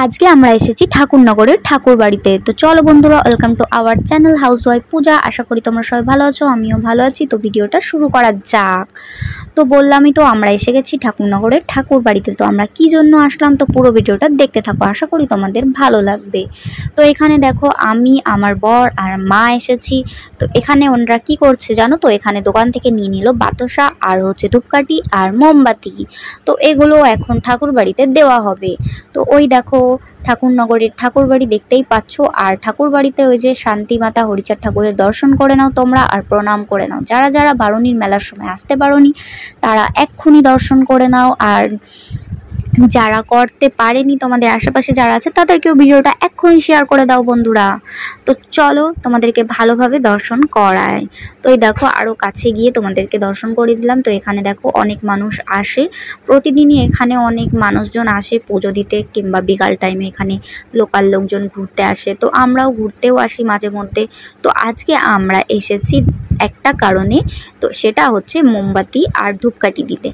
আজকে আমরা এসেছি ঠাকুরনগরের ঠাকুর বাড়িতে। তো চলো বন্ধুরা, welcome to our channel housewife Puja. আশা করি তোমরা সবাই ভালো আছো, আমিও ভালো আছি। তো ভিডিওটা শুরু করা যাক। তো বললামই তো, আমরা এসে গেছি ঠাকুরনগরের ঠাকুর বাড়িতে। তো আমরা কি জন্য আসলাম, তো পুরো ভিডিওটা দেখতে থাকো, আশা করি তোমাদের ভালো লাগবে। তো এখানে দেখো, আমি, আমার বর আর মা এসেছি। তো এখানে ওনারা কি করছে জানো তো, এখানে দোকান থেকে নিয়ে নিল বাতাসা আর হচ্ছে ধূপকাঠি আর মোমবাতি। তো এগুলো এখন ঠাকুর বাড়িতে দেওয়া হবে। তো ওই দেখো ঠাকুরনগরের ঠাকুর বাড়ি দেখতেই পাচ্ছ। আর ঠাকুর বাড়িতে ওই যে শান্তি মাতা হরিচাঁদ ঠাকুরের দর্শন করে নাও তোমরা, আর প্রণাম করে নাও। যারা যারা বারুণীর মেলার সময় আসতে পারোনি তারা এক্ষুনি দর্শন করে নাও। আর যারা করতে পারেনি, তোমাদের আশেপাশে যারা আছে তাদেরকেও ভিডিওটা এক্ষুনি শেয়ার করে দাও বন্ধুরা। তো চলো তোমাদেরকে ভালোভাবে দর্শন করায়। তো এই দেখো, আরও কাছে গিয়ে তোমাদেরকে দর্শন করে দিলাম। তো এখানে দেখো অনেক মানুষ আসে, প্রতিদিনই এখানে অনেক মানুষজন আসে পুজো দিতে, কিংবা বিকাল টাইমে এখানে লোকাল লোকজন ঘুরতে আসে। তো আমরাও ঘুরতেও আসি মাঝে মধ্যে। তো আজকে আমরা এসেছি একটা কারণে, তো সেটা হচ্ছে মোমবাতি আর ধূপকাঠি দিতে।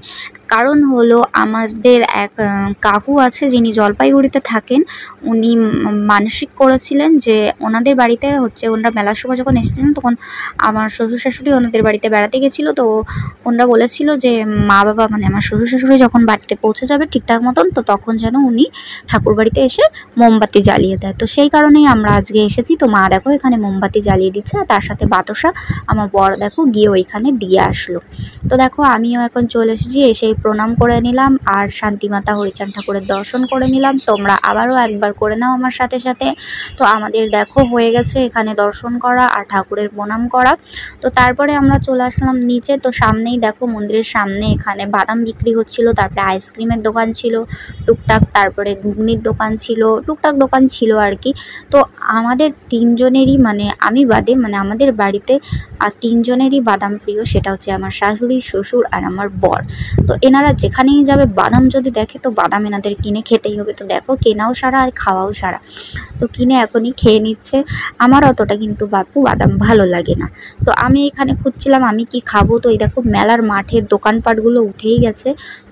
কারণ হলো, আমাদের এক কাকু আছে যিনি জলপাইগুড়িতে থাকেন। উনি মানসিক করেছিলেন যে ওনাদের বাড়িতে হচ্ছে, ওনারা মেলার সময় যখন এসেছিলেন তখন আমার শ্বশুর শাশুড়ি ওনাদের বাড়িতে বেড়াতে গেছিলো। তো ওনারা বলেছিল যে মা বাবা, মানে আমার শ্বশুর শাশুড়ি যখন বাড়িতে পৌঁছে যাবে ঠিকঠাক মতন, তো তখন যেন উনি ঠাকুর বাড়িতে এসে মোমবাতি জ্বালিয়ে দেয়। তো সেই কারণেই আমরা আজকে এসেছি। তো মা দেখো এখানে মোমবাতি জ্বালিয়ে দিচ্ছে, আর তার সাথে বাতাসা আমার বর দেখো গিয়ে ওইখানে দিয়ে আসলো। তো দেখো আমিও এখন চলে এসেছি, এসে প্রণাম করে নিলাম আর শান্তিমাতা হরিচাঁদ ঠাকুরের দর্শন করে নিলাম। তোমরা আবারও একবার করে নাও আমার সাথে সাথে। তো আমাদের দেখো হয়ে গেছে এখানে দর্শন করা আর ঠাকুরের প্রণাম করা। তো তারপরে আমরা চলে আসলাম নিচে। তো সামনেই দেখো, মন্দিরের সামনে এখানে বাদাম বিক্রি হচ্ছিল, তারপরে আইসক্রিমের দোকান ছিল টুকটাক, তারপরে ঘুগনির দোকান ছিল, টুকটাক দোকান ছিল আর কি। তো আমাদের তিনজনেরই, মানে আমি বাদে, মানে আমাদের বাড়িতে আর তিনজনেরই বাদাম প্রিয়, সেটা হচ্ছে আমার শাশুড়ি, শ্বশুর আর আমার বর। তো এনারা যেখানেই যাবে, বাদাম যদি দেখে তো বাদাম এনাদের কিনে খেতেই হবে। তো দেখো কেনাও সারা আর খাওয়াও সারা। তো কিনে এখনই খেয়ে নিচ্ছে। আমার অতটা কিন্তু বাপু বাদাম ভালো লাগে না। তো আমি এখানে খুঁজছিলাম আমি কি খাবো। তো এই দেখো মেলার মাঠের দোকানপাটগুলো উঠেই গেছে।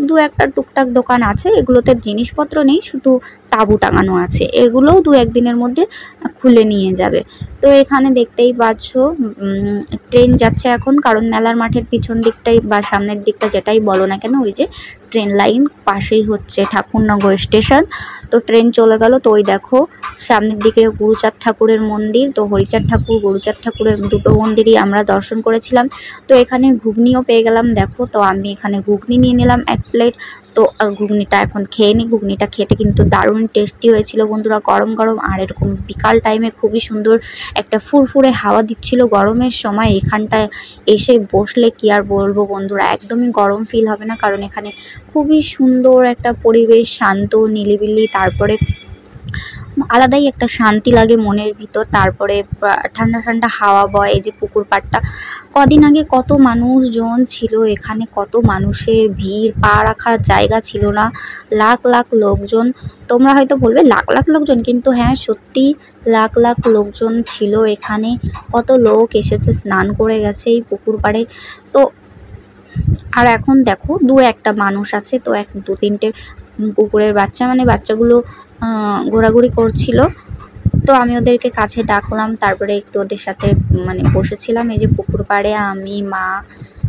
দু একটা টুকটাক দোকান আছে, এগুলোতে জিনিসপত্র নেই, শুধু তাঁবু টাঙানো আছে। এগুলোও দু একদিনের মধ্যে খুলে নিয়ে যাবে। তো এখানে দেখতেই পাচ্ছ ট্রেন যাচ্ছে এখন, কারণ মেলার মাঠের পিছন দিকটাই বা সামনের দিকটা যেটাই বলো না কেন, ওই যে ট্রেন লাইন পাশেই হচ্ছে ঠাকুরনগর স্টেশন। তো ট্রেন চলে গেল। তো ওই দেখো সামনের দিকে গুরুচাঁদ ঠাকুরের মন্দির। তো হরিচাঁদ ঠাকুর, গুরুচাঁদ ঠাকুরের দুটো মন্দিরই আমরা দর্শন করেছিলাম। তো এখানে ঘুগনিও পেয়ে গেলাম দেখো। তো আমি এখানে ঘুগনি নিয়ে নিলাম 1 প্লেট। তো ঘুগনিটা এখন খেয়ে নিই। ঘুগনিটা খেতে কিন্তু দারুণ টেস্টি হয়েছিল বন্ধুরা, গরম গরম। আর এরকম বিকাল টাইমে খুবই সুন্দর একটা ফুরফুরে হাওয়া দিচ্ছিল গরমের সময়। এখানটায় এসে বসলে কি আর বলবো বন্ধুরা, একদমই গরম ফিল হবে না, কারণ এখানে খুবই সুন্দর একটা পরিবেশ, শান্ত নিলিবিলি, তারপরে আলাদাই একটা শান্তি লাগে মনের ভিতর। তারপরে ঠান্ডা ঠান্ডা হাওয়া বয়। এই যে পুকুর পাড়টা, কদিন আগে কত মানুষজন ছিল এখানে, কত মানুষের ভিড়, পা রাখার জায়গা ছিল না, লাখ লাখ লোকজন। তোমরা হয়তো বলবে লাখ লাখ লোকজন, কিন্তু হ্যাঁ সত্যি লাখ লাখ লোকজন ছিল এখানে। কত লোক এসেছে, স্নান করে গেছে এই পুকুর পাড়ে। তো আর এখন দেখো দু একটা মানুষ আছে। তো দু তিনটে কুকুরের বাচ্চা, মানে বাচ্চাগুলো ঘোরাঘুরি করছিল। তো আমি ওদেরকে কাছে ডাকলাম, তারপরে একটু ওদের সাথে মানে বসেছিলাম। এই যে পুকুর পাড়ে আমি, মা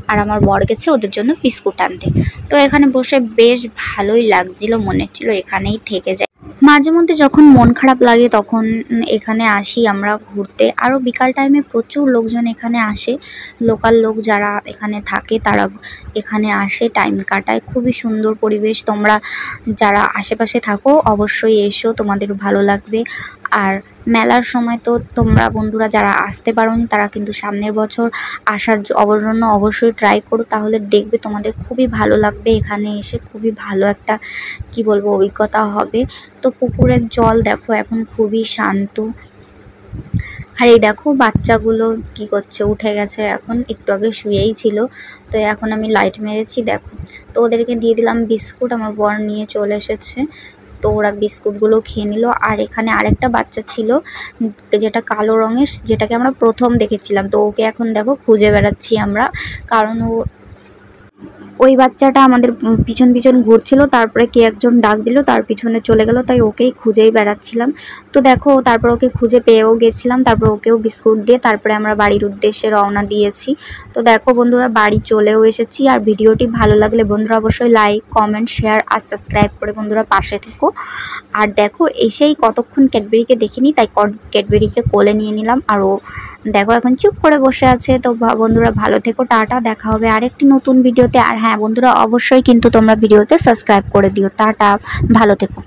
আর আমার বর গেছে ওদের জন্য বিস্কুট আনতে। তো এখানে বসে বেশ ভালোই লাগছিল, মনে হচ্ছিল এখানেই থেকে যায়। মাঝে মধ্যে যখন মন খারাপ লাগে তখন এখানে আসি আমরা ঘুরতে। আরও বিকাল টাইমে প্রচুর লোকজন এখানে আসে, লোকাল লোক যারা এখানে থাকে তারা এখানে আসে, টাইম কাটায়। খুবই সুন্দর পরিবেশ। তোমরা যারা আশেপাশে থাকো অবশ্যই এসো, তোমাদের ভালো লাগবে। আর মেলার সময় তো তোমরা বন্ধুরা যারা আসতে পারোনি তারা কিন্তু সামনের বছর আসার জন্য অবশ্যই ট্রাই করো, তাহলে দেখবে তোমাদের খুবই ভালো লাগবে। এখানে এসে খুবই ভালো একটা কি বলবো অভিজ্ঞতা হবে। তো পুকুরের জল দেখো এখন খুবই শান্ত। আর এই দেখো বাচ্চাগুলো কি করছে, উঠে গেছে এখন, একটু আগে শুয়েই ছিল। তো এখন আমি লাইট মেরেছি দেখো। তো ওদেরকে দিয়ে দিলাম বিস্কুট, আমার বর নিয়ে চলে এসেছে। তো ওরা বিস্কুটগুলো খেয়ে নিল। আর এখানে আরেকটা বাচ্চা ছিল যেটা কালো রঙের, যেটাকে আমরা প্রথম দেখেছিলাম। তো ওকে এখন দেখো খুঁজে বেড়াচ্ছি আমরা, কারণ ও ওই বাচ্চাটা আমাদের পিছন পিছন ঘুরছিল, তারপরে কে একজন ডাক দিল, তার পিছনে চলে গেল, তাই ওকেই খুঁজেই বেড়াচ্ছিলাম। তো দেখো তারপর ওকে খুঁজে পেয়েও গেছিলাম, তারপর ওকেও বিস্কুট দিয়ে তারপরে আমরা বাড়ির উদ্দেশ্যে রওনা দিয়েছি। তো দেখো বন্ধুরা বাড়ি চলেও এসেছি। আর ভিডিওটি ভালো লাগলে বন্ধুরা অবশ্যই লাইক, কমেন্ট, শেয়ার আর সাবস্ক্রাইব করে বন্ধুরা পাশে থেকো। আর দেখো এসেই কতক্ষণ ক্যাডবেরিকে দেখিনি, তাই ক্যাডবেরিকে কোলে নিয়ে নিলাম। আর ও দেখো এখন চুপ করে বসে আছে। তো বন্ধুরা ভালো থেকো, টাটা, দেখা হবে আরেকটি নতুন ভিডিওতে। আর হ্যাঁ বন্ধুরা অবশ্যই কিন্তু তোমরা ভিডিওতে সাবস্ক্রাইব করে দিও। টাটা, ভালো থেকো।